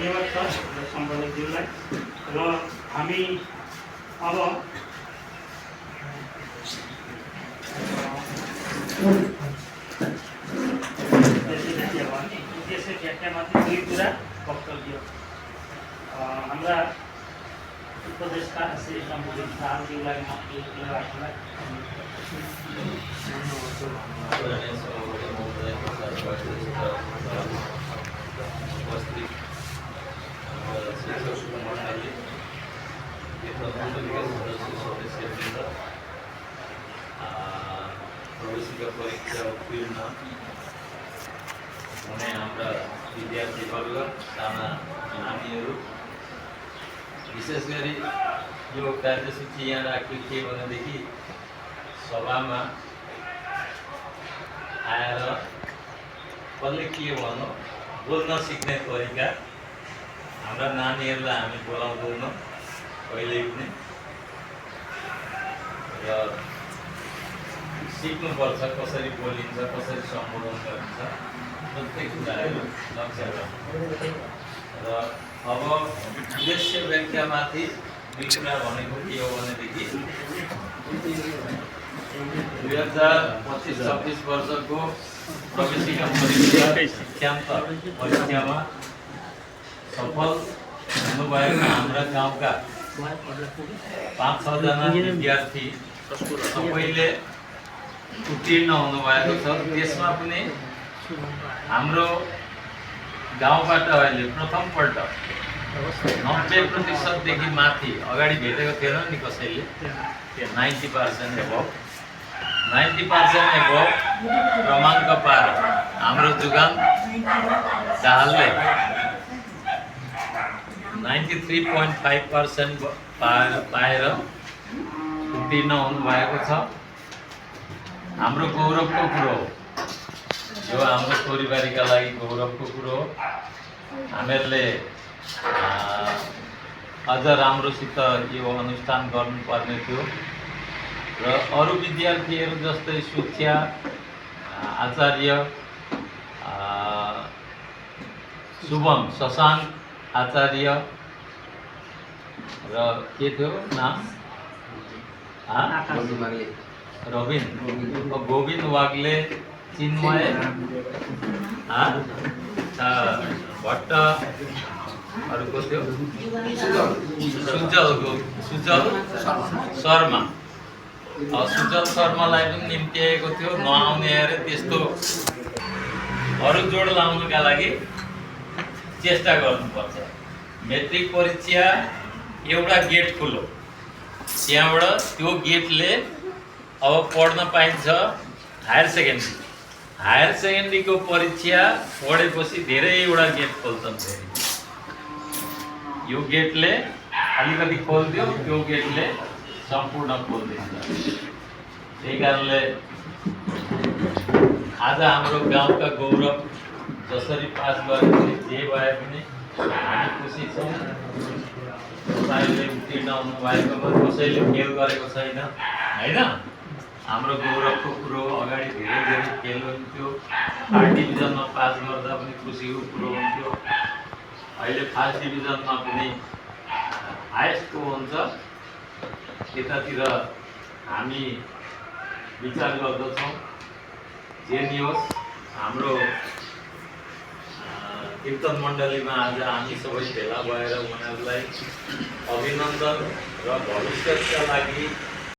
धन्यवाद छ सम्पादकज्यूलाई। र हामी अब त्यसै व्याख्यामाथि दुई कुरा वक्तव्य हाम्रा उपदेष्टा श्री सम्बोधित साहबज्यूलाई म राख्नुलाई प्रवेशिका परीक्षा उत्तीर्ण हुने हाम्रा विद्यार्थीवर्ग साना नानीहरू विशेष गरी यो कार्यसूची यहाँ राख्यो के भनेदेखि सभामा आएर कसले के भन्नु बोल्न सिक्ने तरिका हाम्रा नानीहरूलाई हामी बोलाउँदैनौँ कहिल्यै पनि र सिक्नुपर्छ कसरी बोलिन्छ कसरी सम्बोधन गरिन्छ प्रत्येक कुराहरू लक्ष्य राख्नु र अब उद्देश्य व्याख्यामाथि दुई कुरा भनेको के हो भनेदेखि 2025-26 वर्षको प्रवेशिका परीक्षा शिक्षान्त परीक्षामा सफल हुनुभएका हाम्रा गाउँका 5-6 जना विद्यार्थी सबैले उत्तीर्ण हुनुभएको छ। त्यसमा पनि हाम्रो गाउँबाट अहिले प्रथमपल्ट 90% माथि अगाडि भेटेको थिएन नि कसैले 90% एबभ 90% एबभ क्रमाङ्क पाएर हाम्रो जुगान दाहालले 93.5% पाएर उत्तीर्ण हुनुभएको छ। हाम्रो गौरवको कुरो हो यो, हाम्रो छोरीबारीका लागि गौरवको कुरो हो। हामीहरूले अझ राम्रोसित यो अनुष्ठान गर्नुपर्ने थियो र अरू विद्यार्थीहरू जस्तै शिक्षा आचार्य शुभम शशाङ्क आचार्य र के थियो नाम रविन गोविंद वाग्ले चिन्मय भट्ट अरूको थियो सुजल शर्मा सुजल शर्मालाई पनि निम्त्याएको थियो नआउने अरे त्यस्तो अरू जोड लाउनका लागि चेष्टा गर्नुपर्छ। मेट्रिक परीक्षा एउटा गेट खुलो त्यहाँबाट त्यो गेटले अब पढ्न पाइन्छ हायर सेकेन्ड्रीको परीक्षा पढेपछि धेरैवटा गेट खोल्छन्। फेरि यो गेटले अलिकति खोलिदियो त्यो गेटले सम्पूर्ण खोलिदिन्छ। त्यही कारणले आज हाम्रो गाउँका गौरव जसरी पास गरे पनि जे भए पनि हामी खुसी छौँ। कसैले उत्तीर्ण हुनुभएकोमा कसैले फेल गरेको छैन होइन। हाम्रो गौरवको कुरो अगाडि धेरै फेल हुन्थ्यो, थर्ड डिभिजनमा पास गर्दा पनि खुसीको कुरो हुन्थ्यो। अहिले फर्स्ट डिभिजनमा पनि हाइएस्टको हुन्छ। यतातिर हामी विचार गर्दछौँ जे नि होस् हाम्रो कीर्तन मण्डलीमा आज हामी सबै भेला भएर उनीहरूलाई अभिनन्दन र भविष्यका लागि